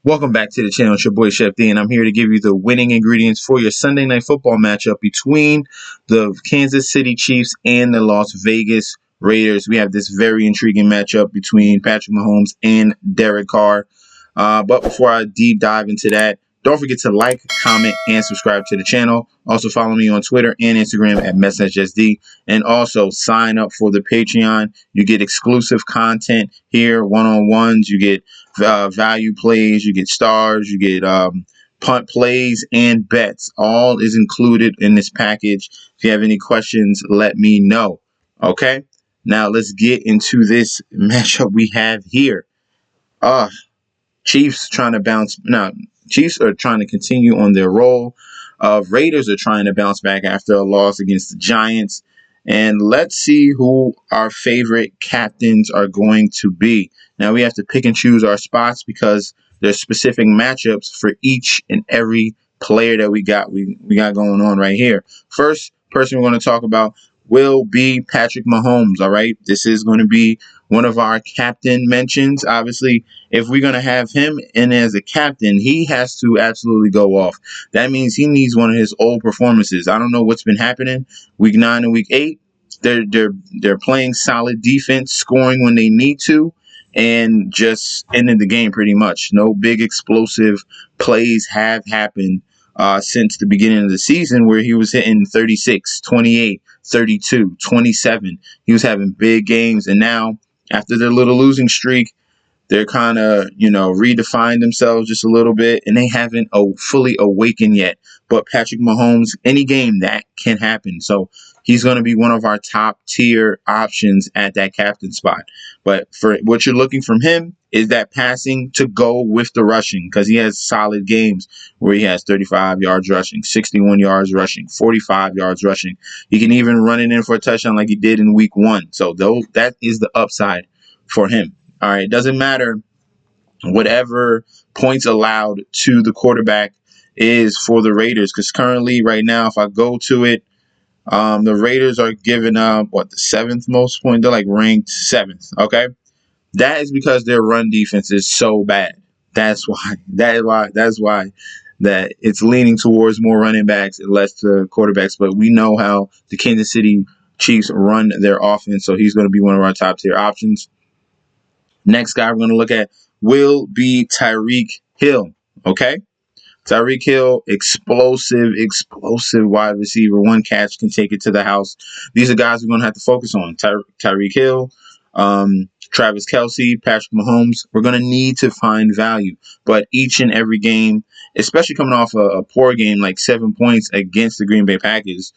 Welcome back to the channel. It's your boy Chef D, and I'm here to give you the winning ingredients for your Sunday night football matchup between the Kansas City Chiefs and the Las Vegas Raiders. We have this very intriguing matchup between Patrick Mahomes and Derek Carr. But before I deep dive into that, don't forget to like, comment, and subscribe to the channel. Also follow me on Twitter and Instagram at MessageSD. And also sign up for the Patreon. You get exclusive content here, one-on-ones. You get value plays. You get stars. You get punt plays and bets. All is included in this package. If you have any questions, let me know. Okay? Now let's get into this matchup we have here. Chiefs trying to bounce. Now, Chiefs are trying to continue on their roll. Raiders are trying to bounce back after a loss against the Giants. And let's see who our favorite captains are going to be. Now, we have to pick and choose our spots because there's specific matchups for each and every player that we got going on right here. First person we're going to talk about will be Patrick Mahomes, all right? This is going to be one of our captain mentions. Obviously, if we're going to have him in as a captain, he has to absolutely go off. That means he needs one of his old performances. I don't know what's been happening week 9 and week 8. They're playing solid defense, scoring when they need to, and just ending the game pretty much. No big explosive plays have happened since the beginning of the season, where he was hitting 36, 28, 32, 27. He was having big games, and now after their little losing streak, they're kind of, redefined themselves just a little bit, and they haven't fully awakened yet. But Patrick Mahomes, any game that can happen. So he's going to be one of our top tier options at that captain spot. But for what you're looking from him is that passing to go with the rushing, because he has solid games where he has 35 yards rushing, 61 yards rushing, 45 yards rushing. He can even run it in for a touchdown like he did in week 1. So that is the upside for him. All right, it doesn't matter whatever points allowed to the quarterback is for the Raiders, because currently right now, if I go to it, the Raiders are giving up, the 7th most point? They're like ranked 7th, okay? That is because their run defense is so bad. That's why that it's leaning towards more running backs and less to quarterbacks. But we know how the Kansas City Chiefs run their offense, so he's going to be one of our top tier options. Next guy we're going to look at will be Tyreek Hill, okay? Tyreek Hill, explosive wide receiver. One catch can take it to the house. These are guys we're going to have to focus on. Tyreek Hill, Travis KELCE, Patrick Mahomes. We're going to need to find value. But each and every game, especially coming off a poor game like 7 points against the Green Bay Packers,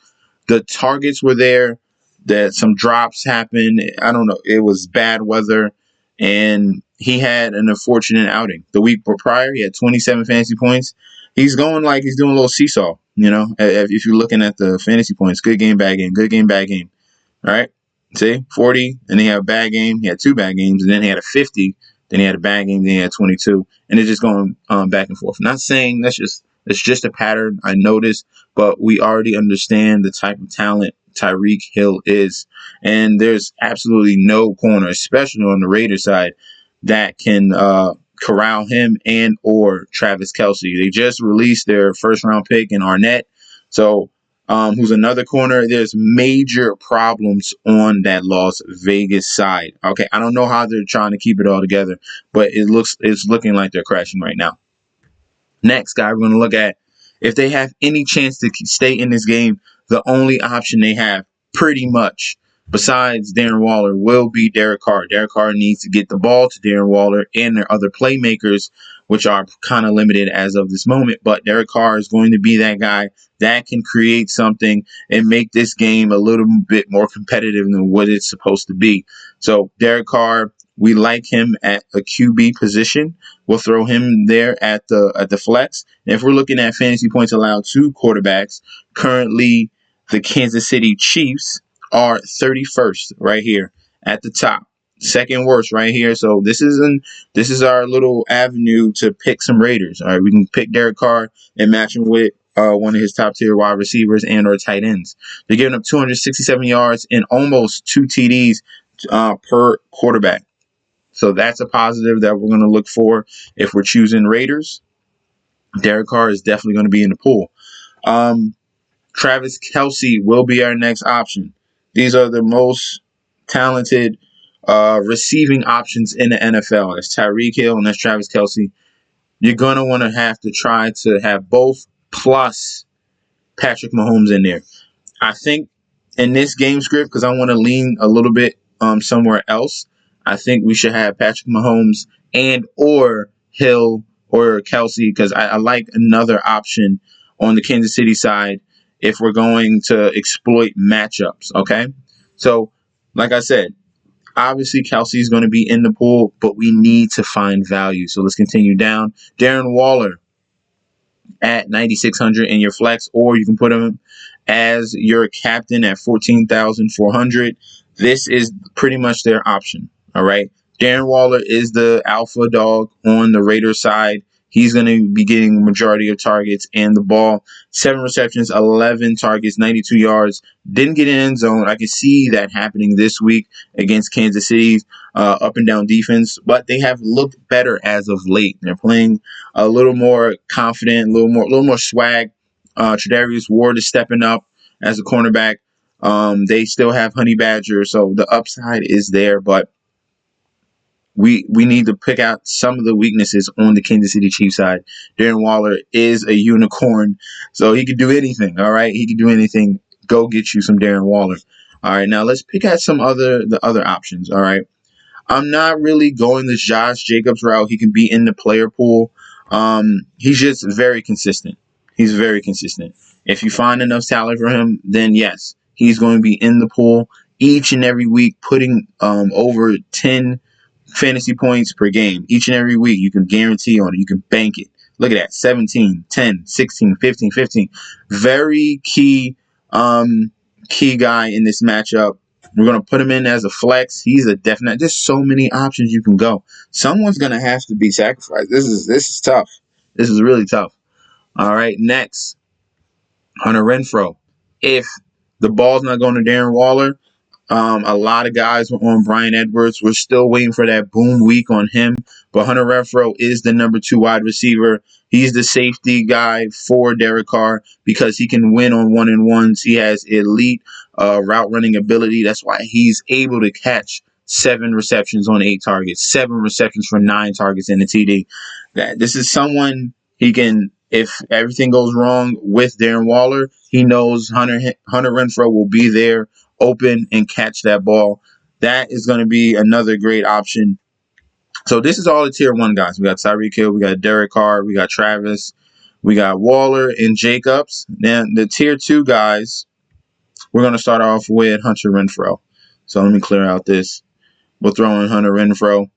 the targets were there. That some drops happened. I don't know. It was bad weather. And he had an unfortunate outing. The week prior, he had 27 fantasy points. He's going like he's doing a little seesaw, if you're looking at the fantasy points. Good game, bad game. Good game, bad game. All right? See? 40, and then he had a bad game. He had 2 bad games, and then he had a 50. Then he had a bad game, then he had 22. And it's just going back and forth. Not saying that's just a pattern I noticed, but we already understand the type of talent Tyreek Hill is. And there's absolutely no corner, especially on the Raiders side, that can corral him and or Travis KELCE. They just released their first-round pick in Arnett. So who's another corner. There's major problems on that Las Vegas side. Okay, I don't know how they're trying to keep it all together, but it's looking like they're crashing right now. Next guy we're going to look at, if they have any chance to stay in this game, the only option they have pretty much besides Darren Waller will be Derek Carr. Derek Carr needs to get the ball to Darren Waller and their other playmakers, which are kind of limited as of this moment. But Derek Carr is going to be that guy that can create something and make this game a little bit more competitive than what it's supposed to be. So Derek Carr, we like him at a QB position. We'll throw him there at the flex. And if we're looking at fantasy points allowed to quarterbacks, currently the Kansas City Chiefs are 31st right here at the top. Second worst right here. So this is our little avenue to pick some Raiders. All right, we can pick Derek Carr and match him with one of his top tier wide receivers and or tight ends. They're giving up 267 yards and almost 2 TDs per quarterback. So that's a positive that we're going to look for if we're choosing Raiders. Derek Carr is definitely going to be in the pool. Travis KELCE will be our next option. These are the most talented receiving options in the NFL. That's Tyreek Hill and that's Travis KELCE. You're going to want to have to try to have both plus Patrick Mahomes in there. I think in this game script, because I want to lean a little bit somewhere else, I think we should have Patrick Mahomes and or Hill or KELCE, because I like another option on the Kansas City side if we're going to exploit matchups, okay? So, like I said, obviously KELCE is going to be in the pool, but we need to find value. So let's continue down. Darren Waller at 9,600 in your flex, or you can put him as your captain at 14,400. This is pretty much their option. All right. Darren Waller is the alpha dog on the Raiders side. He's going to be getting the majority of targets and the ball. 7 receptions, 11 targets, 92 yards. Didn't get in end zone. I can see that happening this week against Kansas City's up and down defense, but they have looked better as of late. They're playing a little more confident, a little more swag. Tre'Davious Ward is stepping up as a cornerback. They still have Honey Badger, so the upside is there, but we need to pick out some of the weaknesses on the Kansas City Chiefs side. Darren Waller is a unicorn, so he could do anything. All right, he could do anything. Go get you some Darren Waller. All right, now let's pick out the other options. All right, I'm not really going the Josh Jacobs route. He can be in the player pool. He's just very consistent. He's very consistent. If you find enough talent for him, then yes, he's going to be in the pool each and every week, putting over 10 fantasy points per game each and every week. You can guarantee on it. You can bank it. Look at that. 17, 10, 16, 15, 15. Very key guy in this matchup. We're going to put him in as a flex. He's a definite. There's so many options you can go. Someone's going to have to be sacrificed. This is tough. This is really tough. All right, next, Hunter Renfrow. If the ball's not going to Darren Waller, a lot of guys were on Bryan Edwards. We're still waiting for that boom week on him. But Hunter Renfrow is the number 2 wide receiver. He's the safety guy for Derek Carr because he can win on 1-on-1s. He has elite route running ability. That's why he's able to catch 7 receptions on 8 targets, 7 receptions for 9 targets in the TD. This is someone he can, if everything goes wrong with Darren Waller, he knows Hunter Renfrow will be there open and catch that ball. That is going to be another great option. So this is all the tier 1 guys. We got Tyreek Hill, we got Derek Carr, we got Travis, we got Waller and Jacobs. Now the tier 2 guys, we're going to start off with Hunter Renfrow. So let me clear out this. We'll throw in Hunter Renfrow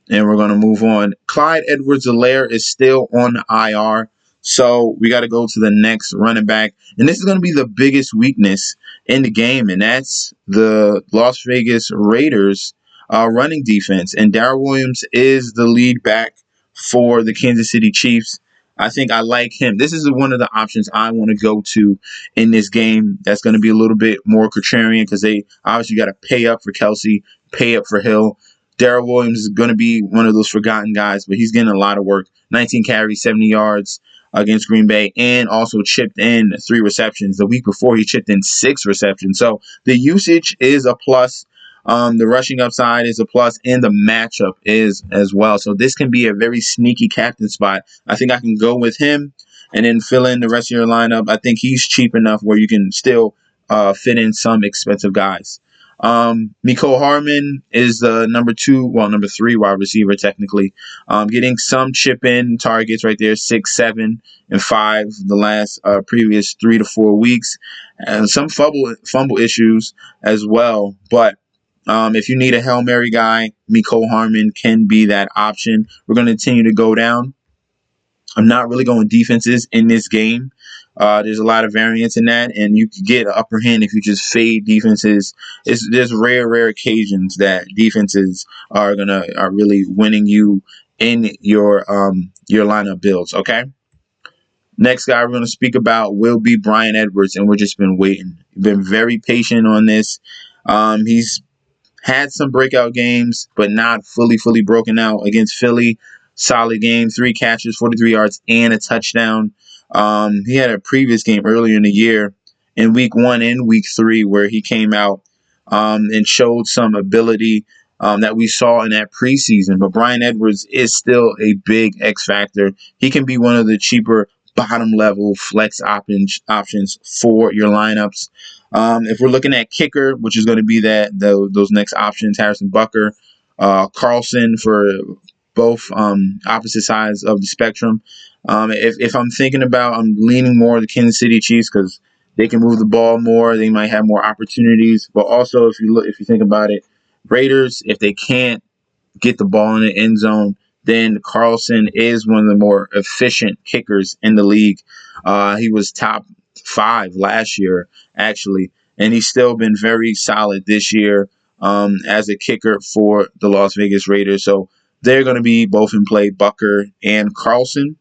and we're going to move on. Clyde Edwards-Helaire is still on the IR. So we got to go to the next running back. And this is going to be the biggest weakness in the game, and that's the Las Vegas Raiders running defense. And Darrell Williams is the lead back for the Kansas City Chiefs. I think I like him. This is one of the options I want to go to in this game. That's going to be a little bit more contrarian because they obviously got to pay up for KELCE, pay up for Hill. Darrell Williams is going to be one of those forgotten guys, but he's getting a lot of work. 19 carries, 70 yards against Green Bay, and also chipped in 3 receptions. The week before, he chipped in 6 receptions. So the usage is a plus. The rushing upside is a plus, and the matchup is as well. So this can be a very sneaky captain spot. I think I can go with him and then fill in the rest of your lineup. I think he's cheap enough where you can still fit in some expensive guys. Mecole Hardman is the number 3 wide receiver technically. Getting some chip in targets right there, 6, 7, and 5 the last previous 3 to 4 weeks, and some fumble issues as well. But if you need a Hail Mary guy, Mecole Hardman can be that option. We're going to continue to go down. I'm not really going defenses in this game. There's a lot of variance in that, and you can get an upper hand if you just fade defenses. There's rare occasions that defenses are really winning you in your lineup builds. Okay. Next guy we're going to speak about will be Bryan Edwards, and we've just been waiting. Been very patient on this. He's had some breakout games, but not fully broken out against Philly. Solid game, 3 catches, 43 yards, and a touchdown. He had a previous game earlier in the year in week 1 and week 3 where he came out and showed some ability that we saw in that preseason. But Bryan Edwards is still a big X factor. He can be one of the cheaper bottom level flex options for your lineups. If we're looking at kicker, which is going to be those next options, Harrison Bucker, CARLSON for both opposite sides of the spectrum. If I'm thinking about, I'm leaning more the Kansas City Chiefs because they can move the ball more. They might have more opportunities. But also, if you think about it, Raiders, if they can't get the ball in the end zone, then CARLSON is one of the more efficient kickers in the league. He was top 5 last year, actually, and he's still been very solid this year as a kicker for the Las Vegas Raiders. So they're going to be both in play, Bucker and CARLSON.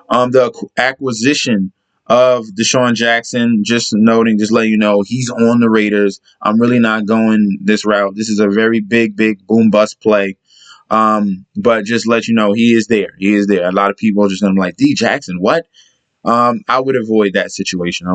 The acquisition of Deshaun Jackson, just letting you know, he's on the Raiders. I'm really not going this route. This is a very big boom bust play. But just let you know, he is there. He is there. A lot of people are just going to be like, D Jackson, what? I would avoid that situation.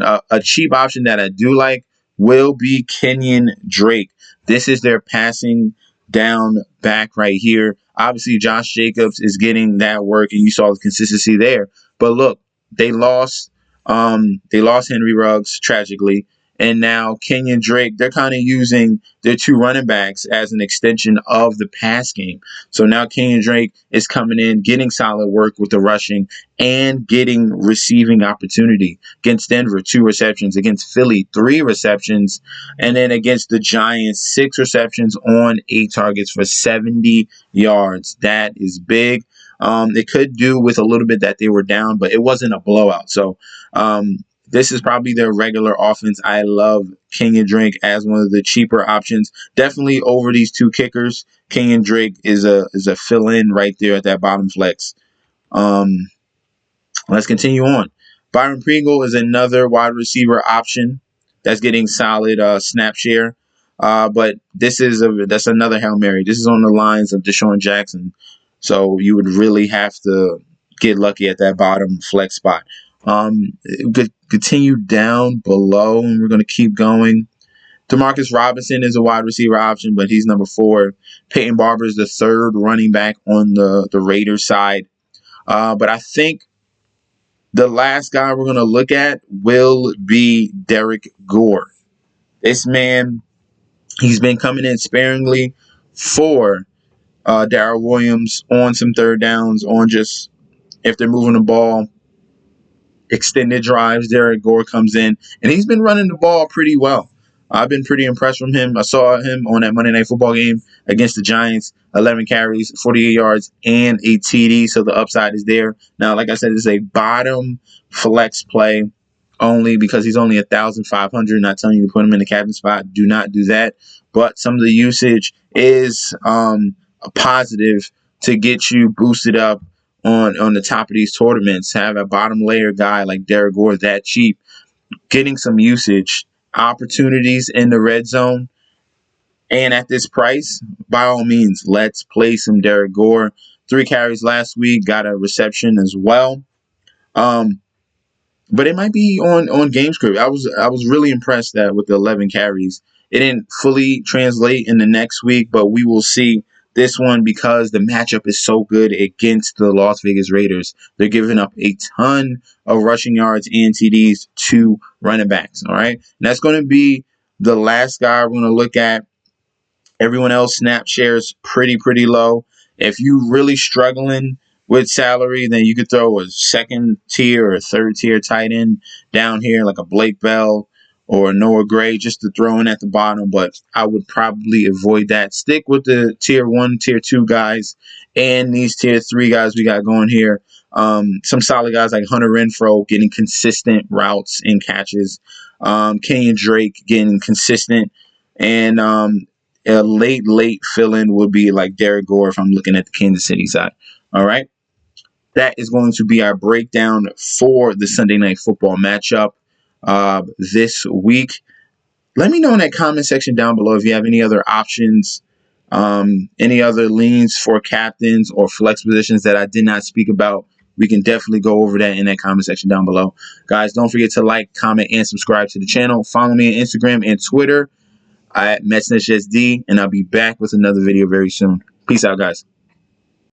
A cheap option that I do like will be Kenyan Drake. This is their passing down back right here. Obviously, Josh Jacobs is getting that work, and you saw the consistency there. But look, they lost. They lost Henry Ruggs tragically, and now Kenyan Drake. They're kind of using their 2 running backs as an extension of the pass game. So now Kenyan Drake is coming in, getting solid work with the rushing and getting receiving opportunity. Against Denver, 2 receptions. Against Philly, 3 receptions. And then against the Giants, 6 receptions on 8 targets for 70 yards. That is big. They could do with a little bit that they were down, but it wasn't a blowout. So this is probably their regular offense. I love Kenyan Drake as one of the cheaper options. Definitely over these 2 kickers. Kenyan Drake is a fill-in right there at that bottom flex. Let's continue on. Byron Pringle is another wide receiver option that's getting solid snap share. But that's another Hail Mary. This is on the lines of Deshaun Jackson. So you would really have to get lucky at that bottom flex spot. Continue down below, and we're going to keep going. Demarcus Robinson is a wide receiver option, but he's number 4. Peyton Barber is the 3rd running back on the Raiders side. But I think the last guy we're going to look at will be DERRICK GORE. This man, he's been coming in sparingly for Darrell Williams on some third downs, on just if they're moving the ball, extended drives. DERRICK GORE comes in, and he's been running the ball pretty well. I've been pretty impressed from him. I saw him on that Monday Night Football game against the Giants, 11 carries, 48 yards, and a TD, so the upside is there. Now, like I said, it's a bottom flex play only because he's only 1,500. Not telling you to put him in the captain spot. Do not do that. But some of the usage is a positive to get you boosted up on the top of these tournaments. Have a bottom layer guy like DERRICK GORE that cheap, getting some usage, opportunities in the red zone, and at this price, by all means, let's play some DERRICK GORE. 3 carries last week, got a reception as well. But it might be on game script. I was really impressed that with the 11 carries, it didn't fully translate in the next week, but we will see this one because the matchup is so good against the Las Vegas Raiders. They're giving up a ton of rushing yards and TDs to running backs. All right, and that's going to be the last guy we're going to look at. Everyone else snap shares pretty low. If you really struggling with salary, then you could throw a 2nd tier or 3rd tier tight end down here, like a Blake Bell or a Noah Gray, just to throw in at the bottom. But I would probably avoid that. Stick with the tier 1, tier 2 guys and these tier 3 guys we got going here. Some solid guys like Hunter Renfrow getting consistent routes and catches. Kenyan Drake getting consistent. And a late fill-in would be like DERRICK GORE if I'm looking at the Kansas City side. All right. that is going to be our breakdown for the Sunday Night Football matchup this week. Let me know in that comment section down below if you have any other options, any other leans for captains or flex positions that I did not speak about. We can definitely go over that in that comment section down below. Guys, don't forget to like, comment, and subscribe to the channel. Follow me on Instagram and Twitter at MetsNetJSD, and I'll be back with another video very soon. Peace out, guys.